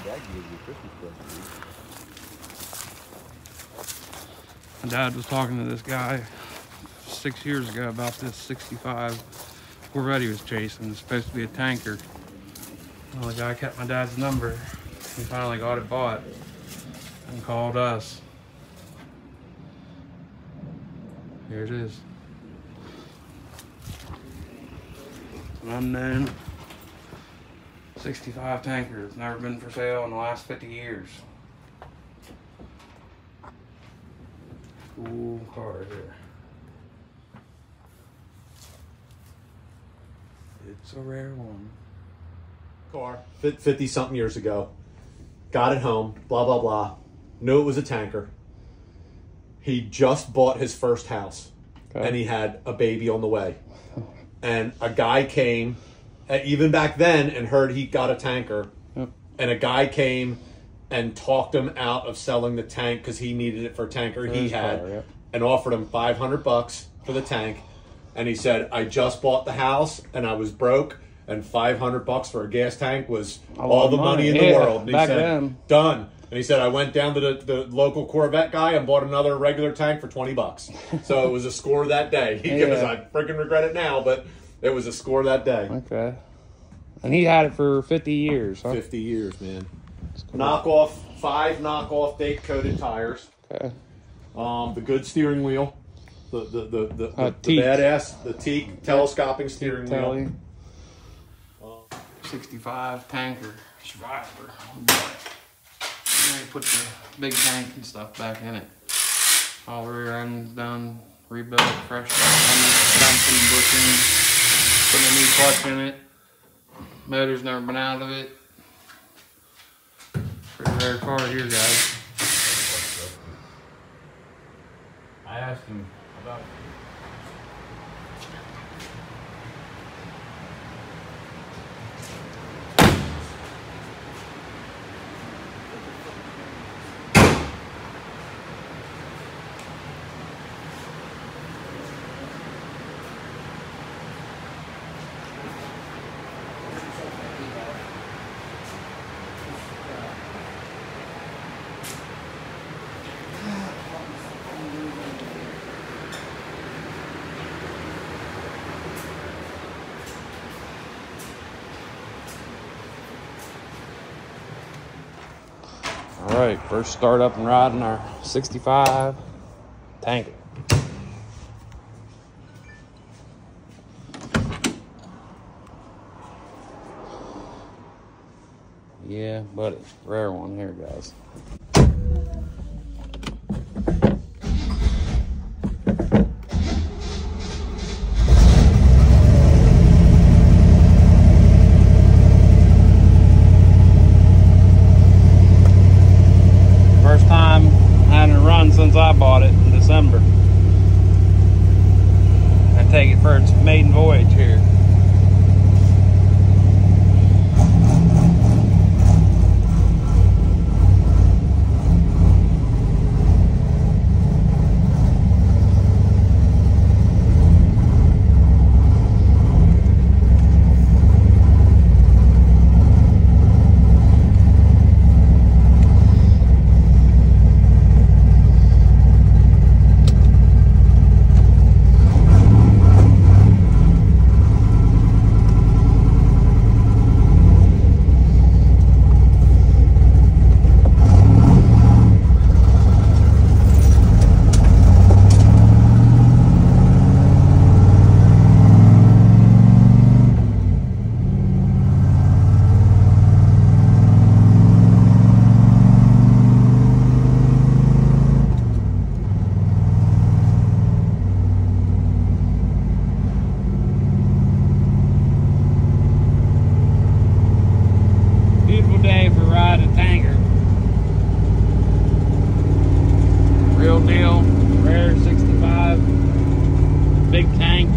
Dad gave you a Christmas present. My dad was talking to this guy 6 years ago about this 65 Corvette he was chasing. It's supposed to be a tanker. Well, the guy kept my dad's number. He finally got it bought and called us. Here it is. An unknown 65 tanker. It's never been for sale in the last 50 years. Cool car here. It's a rare one. Car 50 something years ago. Got it home, blah blah blah. Knew it was a tanker. He just bought his first house. Okay. And he had a baby on the way. And a guy came, even back then, and heard he got a tanker. Yep. And a guy came and talked him out of selling the tank because he needed it for a tanker he had, yep. And offered him $500 for the tank. And he said, I just bought the house and I was broke, and $500 for a gas tank was all the money in the world. And he said, then. Done. And he said, I went down to the local Corvette guy and bought another regular tank for $20. So it was a score that day. Because I freaking regret it now, but it was a score that day. Okay. And he had it for 50 years, huh? 50 years, man. Cool. 5 knockoff date-coated tires. Okay. The good steering wheel. The badass, the teak telescoping steering wheel. 65 tanker survivor. Put the big tank and stuff back in it. All the rear end's done, rebuilt, fresh, dumped some bushing, put a new clutch in it. Motor's never been out of it. Pretty rare car here, guys. I asked him about. All right, first start up and riding our 65 tanker. Yeah, buddy, rare one here, guys. Since I bought it in December. I take it for its maiden voyage here. Real deal, rare 65, big tank,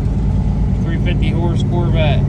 350 horse Corvette.